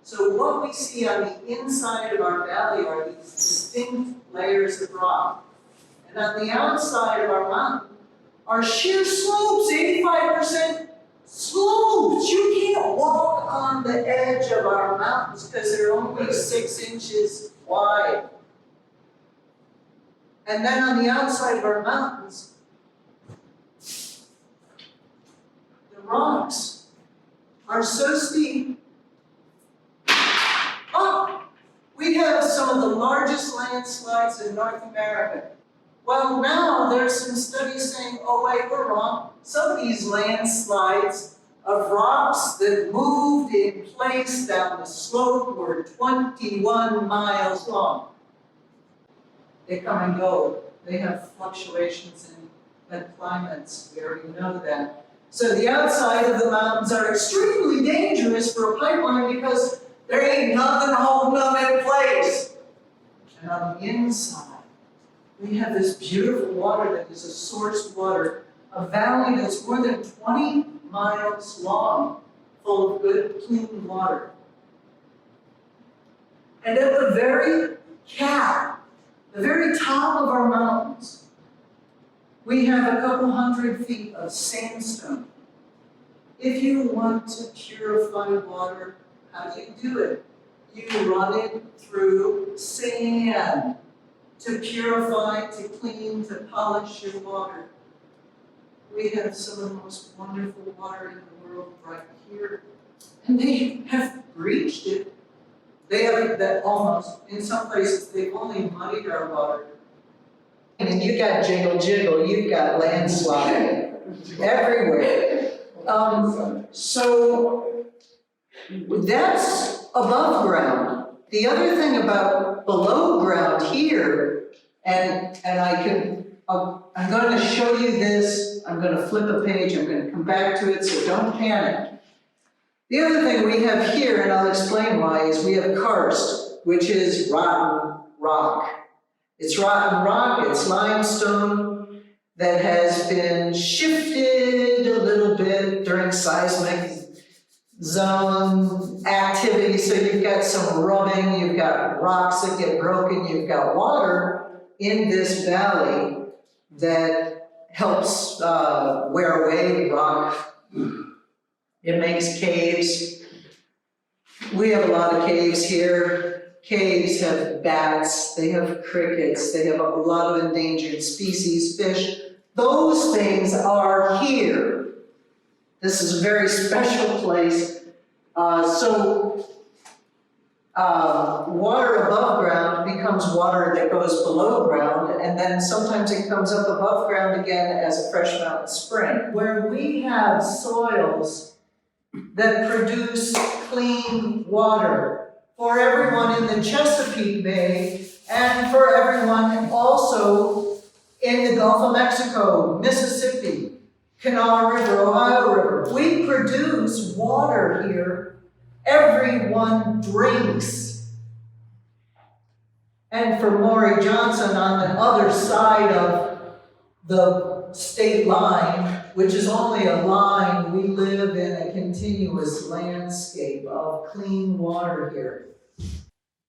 So what we see on the inside of our valley are these distinct layers of rock. And on the outside of our mountain are sheer slopes, 85% slopes. You can't walk on the edge of our mountains because they're only 6 inches wide. And then on the outside of our mountains, the rocks are so steep. Oh, we have some of the largest landslides in North America. Well, now there's some studies saying, oh wait, we're wrong. Some of these landslides of rocks that moved in place down the slope were 21 miles long. They come and go. They have fluctuations in climates. We already know that. So the outside of the mountains are extremely dangerous for a pipeline because there ain't nothing holding them in place. And on the inside, we have this beautiful water that is a source water, a valley that's more than 20 miles long, full of good, clean water. And at the very cap, the very top of our mountains, we have a couple hundred feet of sandstone. If you want to purify water, how do you do it? You run it through sand to purify, to clean, to polish your water. We have some of the most wonderful water in the world right here. And they have breached it. They have that almost, in some places, they've only muddied our water. And you got jiggle jiggle, you've got landslide everywhere. So that's above ground. The other thing about below ground here, and I'm going to show you this, I'm going to flip a page, I'm going to come back to it, so don't panic. The other thing we have here, and I'll explain why, is we have karst, which is rotten rock. It's rotten rock, it's limestone that has been shifted a little bit during seismic zone activity. So you've got some rubbing, you've got rocks that get broken, you've got water in this valley that helps wear away rock. It makes caves. We have a lot of caves here. Caves have bats, they have crickets, they have a lot of endangered species, fish. Those things are here. This is a very special place. Water above ground becomes water that goes below ground, and then sometimes it comes up above ground again as a fresh mountain spring. Where we have soils that produce clean water for everyone in the Chesapeake Bay and for everyone also in the Gulf of Mexico, Mississippi, Kanawha River, Ohio River. We produce water here everyone drinks. And for Maury Johnson on the other side of the state line, which is only a line, we live in a continuous landscape of clean water here.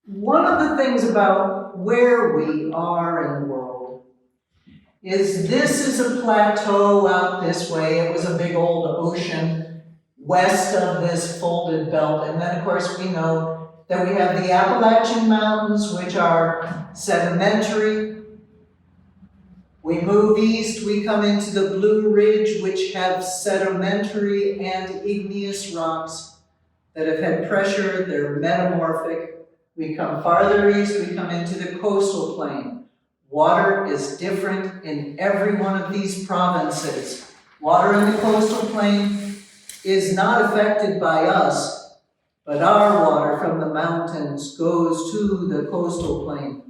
One of the things about where we are in the world is this is a plateau out this way. It was a big old ocean west of this folded belt. And then, of course, we know that we have the Appalachian Mountains, which are sedimentary. We move east, we come into the Blue Ridge, which have sedimentary and igneous rocks that have had pressure, they're metamorphic. We come farther east, we come into the coastal plain. Water is different in every one of these provinces. Water in the coastal plain is not affected by us, but our water from the mountains goes to the coastal plain.